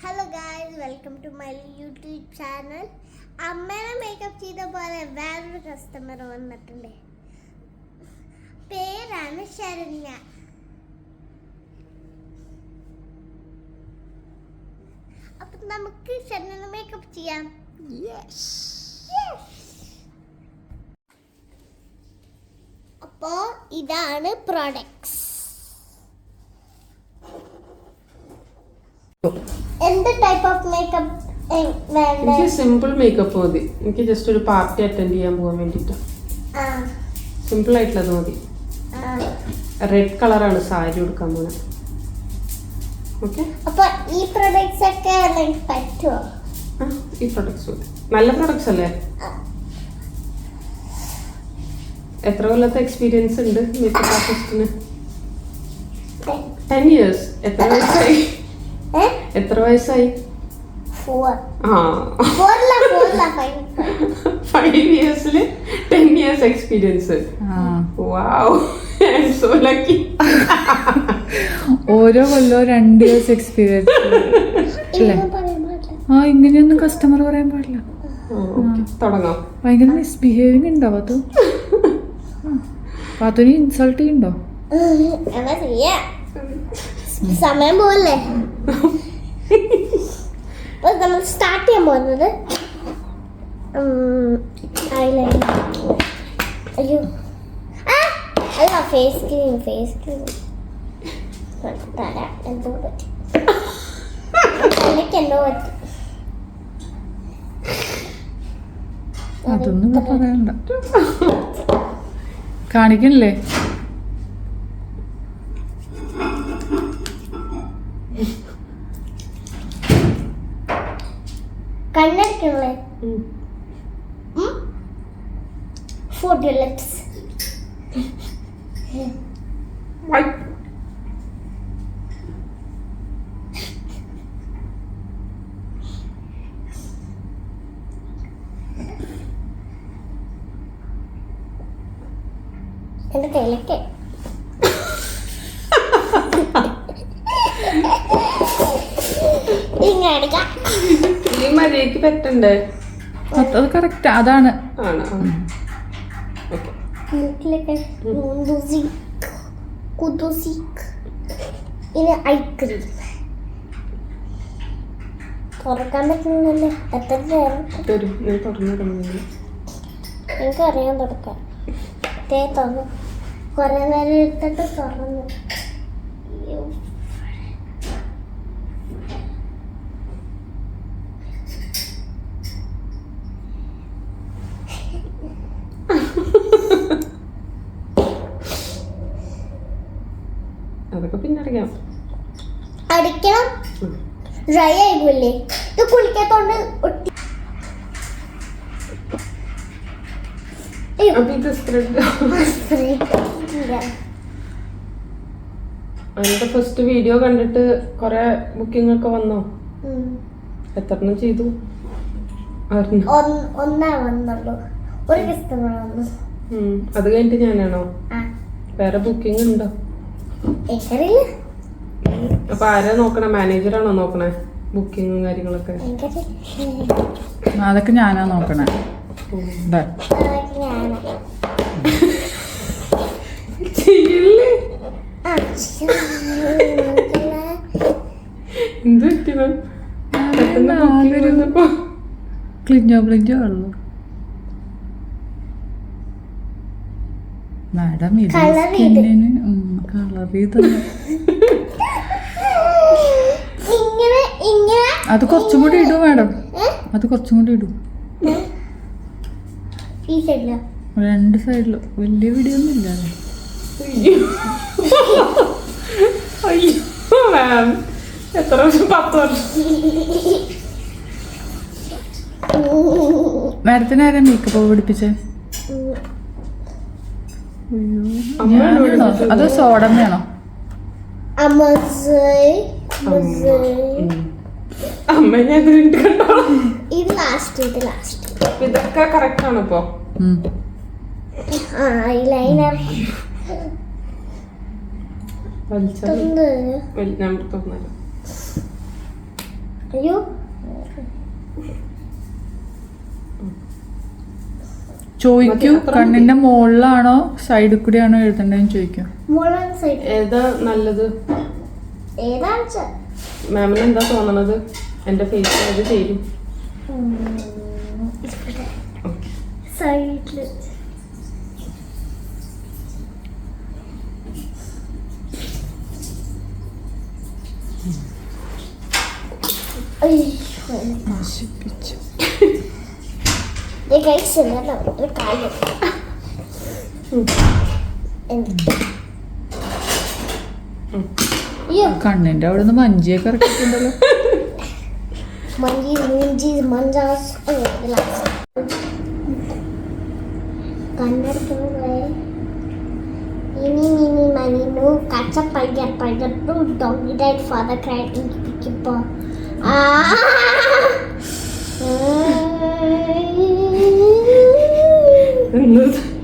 Hello guys, welcome to my YouTube channel. അമ്മേനെ makeup ചെയ്ത പോലെ വേറൊരു കസ്റ്റമർ വന്നിട്ടുണ്ട്. പേരാണ് ശരണ്യ. അപ്പൊ നമുക്ക് ശരണ്യനെ മേക്കപ്പ് ചെയ്യാം. അപ്പോ ഇതാണ് പ്രോഡക്ട്സ്. എന്ത് ടൈപ്പ് ഓഫ് മേക്കപ്പ് വേണ്ട? എനിക്ക് സിമ്പിൾ മേക്കപ്പ് മതി. എനിക്ക് ജസ്റ്റ് ഒരു പാർട്ടി അറ്റൻഡ് ചെയ്യാൻ പോകാൻ വേണ്ടിട്ട് സിമ്പിൾ ആയിട്ടുള്ളത് മതി. റെഡ് കളറാണ് സാരി ഉടുക്കാൻ പോണെ. ഓക്കെ, അപ്പൊ ഈ പ്രൊഡക്ട്സ് ഒക്കെ പറ്റുമോ? ഈ പ്രൊഡക്ട്സ് മതി. നല്ല പ്രൊഡക്ട്സ് അല്ലേ? എത്ര കൊല്ലത്തെ എക്സ്പീരിയൻസ് ഉണ്ട് മേക്കപ്പ് ആർട്ടിസ്റ്റിന്? 10 years. എത്ര വയസ്സായി? എത്ര വയസ്സായി? 5 yearsല് 10 years experience. Wow, I am so lucky. ഓരോ കൊല്ലം 2 years എക്സ്പീരിയൻസ്. ഇങ്ങനെയൊന്നും കസ്റ്റമർ പറയാൻ പാടില്ല. തുടങ്ങാം. ഭയങ്കര മിസ്ബിഹേവിങ് ഉണ്ടോ അത്? അതിന് ഇൻസൾട്ട് ചെയ്യണ്ടോ? സമയം പോലെ നമ്മൾ സ്റ്റാർട്ട് ചെയ്യാൻ പോകുന്നത് അയ്യോ അല്ല, ഫേസ് ക്രീം. തല എന്തോ പറ്റി, തലയ്ക്ക് എന്തോ പറ്റി. അതൊന്നും പറയണ്ട. കാണിക്കണില്ലേ? കണ്ണടക്കണല്ലേ? For your lips. എന്റെ തലയ്ക്ക് ഇങ്ങടിക്കാം. ഈ മര്യാദക്ക് പറ്റണ്ടേ? അത് കറക്റ്റ്, അതാണ്. മൂക്കിലൊക്കെ ഇനി ഐക്രീം തുറക്കാൻ പറ്റുന്നില്ലല്ലോ. എത്ര നേരം എനിക്കറിയാൻ തുറക്കാൻ. തുറന്നു കുറെ നേരം എടുത്തിട്ട് തുറന്നു. അതൊക്കെ പിന്നെ അറിയാം. അടിക്കണം. ഡ്രൈ ആയില്ലേ? ഇത് കുളിക്കാത്തോണ്ട് ഒട്ടി. അതിന്റെ ഫസ്റ്റ് വീഡിയോ കണ്ടിട്ട് കൊറേ ബുക്കിംഗ് ഒക്കെ വന്നോ? എത്രണ്ണം ചെയ്തു? ഒന്നാ വന്നുള്ളൂ. ഒരു കസ്റ്റമർ വന്നു. അത് കഴിഞ്ഞിട്ട് ഞാനാണോ? വേറെ ബുക്കിംഗ് ഉണ്ടോ? അപ്പൊ ആരാ നോക്കണേ? മാനേജറാണോ നോക്കണേ ബുക്കിങ്ങും കാര്യങ്ങളൊക്കെ? അതൊക്കെ ഞാനാ നോക്കണേ. ക്ലിഞ്ചോ ഉള്ളു മാഡം. ഇത് കളർ ചെയ്തല്ലോ. അത് കുറച്ചും കൂടി ഇടൂ മാഡം. അത് കുറച്ചും കൂടി ഇടൂ. രണ്ട് സൈഡിലും വലിയ വീഡിയോ ഒന്നും ഇല്ലാതെ. എത്ര വർഷം? 10 വർഷം. മാഡത്തിന് ആരാ മേക്കപ്പ് പഠിപ്പിച്ചേ? അത് സോഡമ്മയാണോ? ഇതൊക്കെ കറക്റ്റ് ആണോ ഇപ്പൊ? ഐലൈനർ ഞാൻ തുറന്നല്ലോ. അയ്യോ ചോദിക്കൂ, കണ്ണിന്റെ മുകളിലാണോ സൈഡിൽ കൂടിയാണോ എഴുതണ്ടേന്ന് ചോദിക്കും. മോളാണ് സൈഡ് ഏതാ നല്ലത്? ഏതാണെന്ന് മാമിന് എന്താ തോന്നണത്? എന്റെ ഫേസ് അത് ചെയ്യും. സൈഡില് നശിപ്പിച്ചു. ഒരു കാര്യം കണ്ണിന്റെ അവിടെ നിന്ന് മഞ്ചിയൊക്കെ ഇറക്കിയിട്ടുണ്ടല്ലോ. കണ്ണെടുക്കുന്നത് ഇനി മിനി മനിനു കച്ചപ്പഴുത്തു ഡോഗ് ഡൈഡ് ഫാദർ ക്രൈഡ് ഇരിക്കുമ്പോ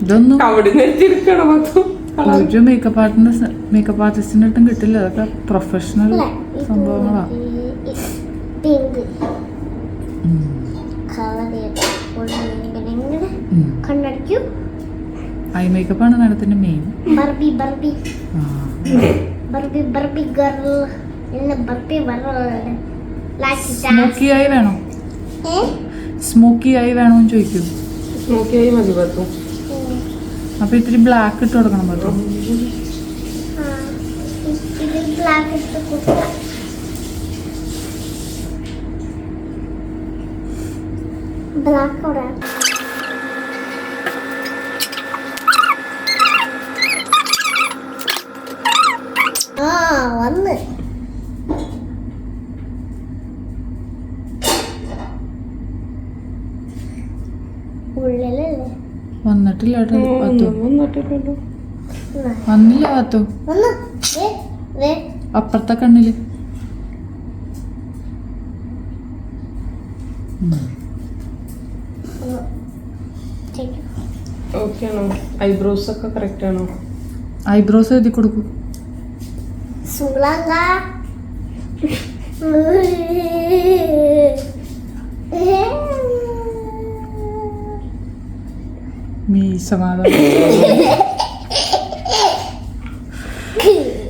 ഇതൊന്നും ഒരു ഒരു മേക്കപ്പ് ആർട്ടിസ്റ്റിന്റെ അടുത്തും കിട്ടില്ല. അതൊക്കെ പ്രൊഫഷണൽ സംഭവങ്ങളാ. പിങ്ക് കണ്ണടിക്കൂ. ഐ മേക്കപ്പ് ആണ് മാഡത്തിന്റെ മെയിൻ. ബർബി ബർബി ബർബി ബർബി ഗർൾ ഇന്ന് ബർബി വരല്ലേ. സ്മോക്കി ആയി വേണോ? സ്മോക്കി ആയി വേണോന്ന് ചോദിക്കൂ. നോക്കിയായി മതി പറ്റും. അപ്പൊ ഇത്തിരി ബ്ലാക്ക് ഇട്ട് കൊടുക്കണം പറ്റും. ബ്ലാക്ക് ഇട്ട് കൊടുക്കാം. ബ്ലാക്ക് അവിടെ വന്ന് ഉള്ളിലല്ലേ വന്നിട്ടില്ല കേട്ടോ. വന്നിട്ടില്ലല്ലോ. വന്നില്ല വാത്തു. വന്ന് അപ്പുറത്തെ കണ്ണില് ഓക്കെ ആണോ? ഐബ്രോസ് ഒക്കെ കറക്റ്റ് ആണോ? ഐബ്രോസ് എഴുതി കൊടുക്കൂ. സുളങ്ക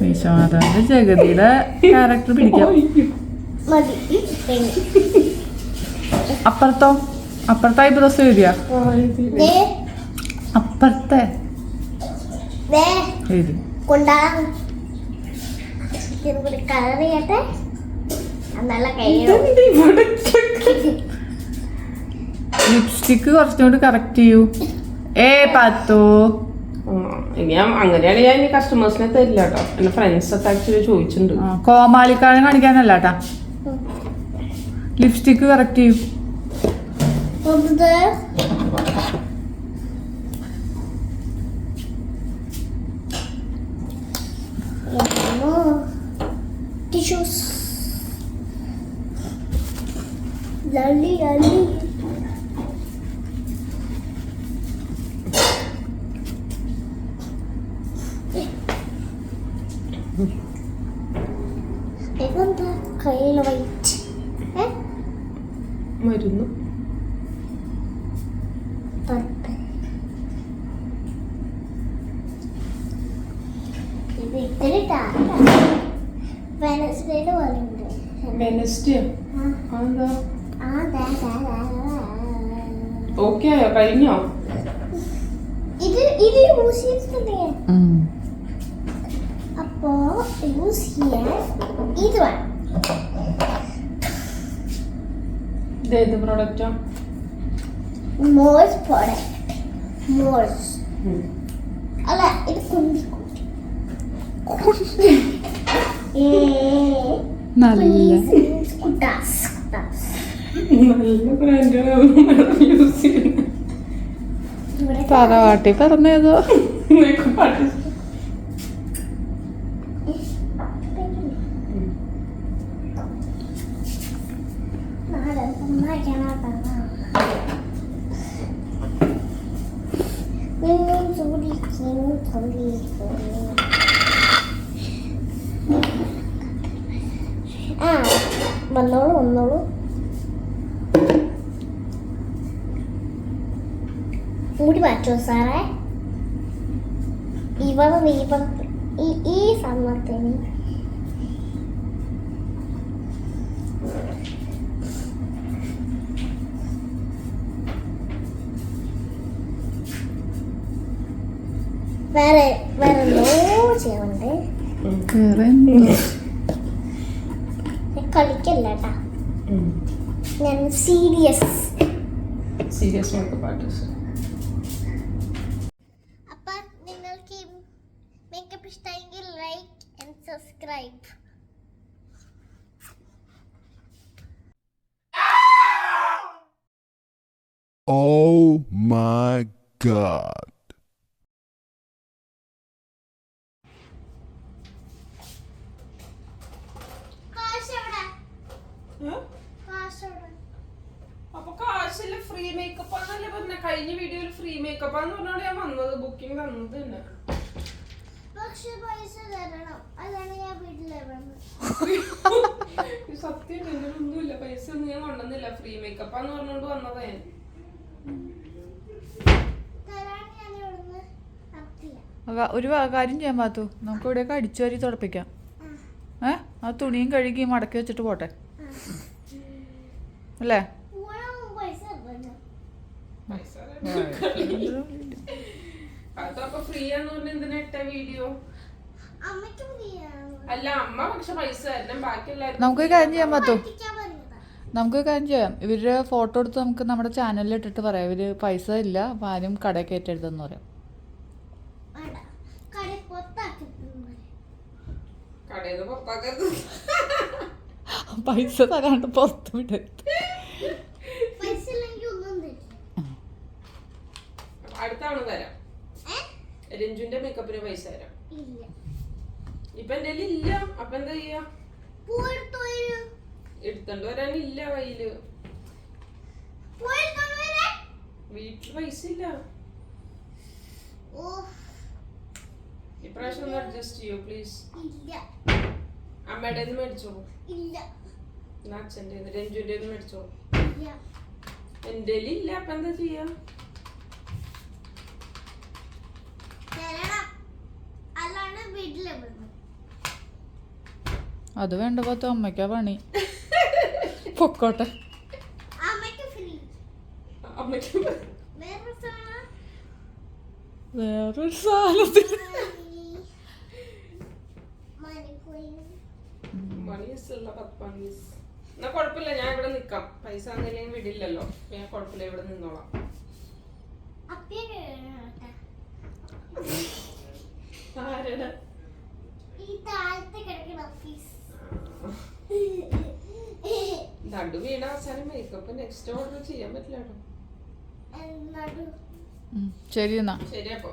മീശമാധവന്റെ ജഗതിയുടെ ക്യാരക്ടർ പിടിക്കാം. മതി. അപ്പുറത്തെ ഐബ്രോസ് എഴുതിയാ? അപ്പുറത്തെ എഴുതി കൊണ്ടാകും കളർ ചെയ്യട്ടെ. നല്ല കഴിയോ ലിപ്സ്റ്റിക്ക് കുറച്ചുകൂടി കറക്റ്റ് ചെയ്യൂ. പത്തോ ഇനി അങ്ങനെയാണ് ഞാൻ കസ്റ്റമേഴ്സിനെ തരില്ല കേട്ടോ. എന്റെ ഫ്രണ്ട്സ് ഒക്കെ ആക്ച്വലി ചോദിച്ചിട്ടുണ്ട്. കോമാളിക്കാരൻ കാണിക്കാനല്ല കേട്ടാ. ലിപ്സ്റ്റിക്ക് കറക്റ്റ് ചെയ്യൂ. ടിഷ്യൂസ് ലല്ലി ലല്ലി ഇതെന്താ കയ്യിൽ വൈറ്റ് മരുന്ന് പർപ്പിൾ. ഇത് ഇത്തിരി ഡാർക്കാണ്. വെനസ്ഡേയുടെ പോലെ ഉണ്ട്. ഓക്കെ ആയോ? കഴിഞ്ഞോ? ഇത് യൂസ് ചെയ്തിട്ടുണ്ടേ. അപ്പോ യൂസ് ചെയ്യാൻ ഇത് വേണം. ഇതേത് പ്രോഡക്റ്റാ? Morse product. മോഴ്സ് അല്ല, ഇത് കുണ്ടിക്കുട്ടി. നല്ല കുട്ടാസ് നല്ല ബ്രാൻഡാണ് യൂസ് ചെയ്യുന്നത്. തറവാട്ടി പറഞ്ഞതോ മേക്കപ്പ് ആർട്ടിസ്റ്റ്. വന്നോളൂ. മുടി മാറ്റോ സാറേ? ഈ സമയത്തിന് വേറെ എന്തോ ചെയ്യുന്നുണ്ട്. കളിക്കല്ല കേട്ടാ, ഞാൻ സീരിയസ് മേക്കപ്പ് ആർട്ടിസ്റ്റ്. അപ്പൊ നിങ്ങൾക്ക് മേക്കപ്പ് ഇഷ്ടമെങ്കിൽ like and subscribe. Oh my God. അപ്പൊ കാശില്ല, ഫ്രീ മേക്കപ്പ് ആണല്ലേ പറഞ്ഞ. കഴിഞ്ഞ വീഡിയോയിൽ ഫ്രീ മേക്കപ്പ് ആന്ന് പറഞ്ഞോണ്ട് ഞാൻ വന്നത്, ബുക്കിംഗ് തന്നത് തന്നെ. പക്ഷെ പൈസ തരണം, അതാണ് ഞാൻ വീട്ടിലെ സത്യം ഒന്നുമില്ല, പൈസ ഒന്നും ഞാൻ കൊണ്ടുവന്നില്ല. ഫ്രീ മേക്കപ്പ് ആന്ന് പറഞ്ഞോണ്ട് വന്നതാ ഞാൻ. ഒരു കാര്യം ചെയ്യാൻ പാത്തു, നമുക്ക് ഇവിടെയൊക്കെ അടിച്ചു വരി തുടപ്പിക്കാം. ആ തുണിയും കഴുകി മടക്കി വെച്ചിട്ട് പോട്ടെ അല്ലേ? അതൊക്കെ ഫ്രീ ആന്ന് പറഞ്ഞ എന്തിനാ ഇട്ട വീഡിയോ? അല്ല അമ്മ പക്ഷെ പൈസ തരണം, ബാക്കി എല്ലാവരും. നമുക്കൊരു കാര്യം ചെയ്യാൻ പാത്തു, നമുക്കൊരു കാര്യം ചെയ്യാം. ഇവരുടെ ഫോട്ടോ എടുത്ത് നമുക്ക് നമ്മുടെ ചാനലിൽ ഇട്ടിട്ട് പറയാം ഇവര് പൈസ ഇല്ല, അപ്പൊ ആരും കടയിൽ കയറ്റരുതെന്ന് പറയാം. കടയിന്ന് പുറത്താക്കരുത്, പൈസ തരാണ്ട് പുറത്ത് വിടരുത്. അടുത്ത തവണ തരാം. രഞ്ജുന്റെ മേക്കപ്പിന് പൈസ തരാം. ഇപ്പൊ എന്റെ ഇല്ല, അപ്പൊ എന്താ ചെയ്യാ? എടുത്തോണ്ട് വരാനില്ല കയ്യില്, വീട്ടില് പൈസ ഇല്ല. ഇപ്രാവശ്യം ഒന്ന് അഡ്ജസ്റ്റ് ചെയ്യോ പ്ലീസ്? അമ്മയുടെ മേടിച്ചോളൂ, അച്ഛൻ്റെ രഞ്ജുന്റെ മേടിച്ചോളൂ. എന്റെ ഇല്ല, അപ്പൊ എന്താ ചെയ്യാ? അത് വേണ്ട പത്തു, അമ്മയ്ക്കാ പണി. പൊക്കോട്ടെ. വേറൊരു സാധനത്തിന് എന്നാ കൊഴപ്പില്ല, ഞാൻ ഇവിടെ നിക്കാം. പൈസ ഒന്നില്ലെങ്കിൽ വിടില്ലല്ലോ, ഞാൻ കൊഴപ്പില്ല, ഇവിടെ നിന്നോളാം. നടു വീണ അവസാനം മേക്കപ്പ് നെക്സ്റ്റ് ഓർഡർ ചെയ്യാൻ പറ്റില്ല കേട്ടോ. ശരി എന്നാ. ശരി അപ്പൊ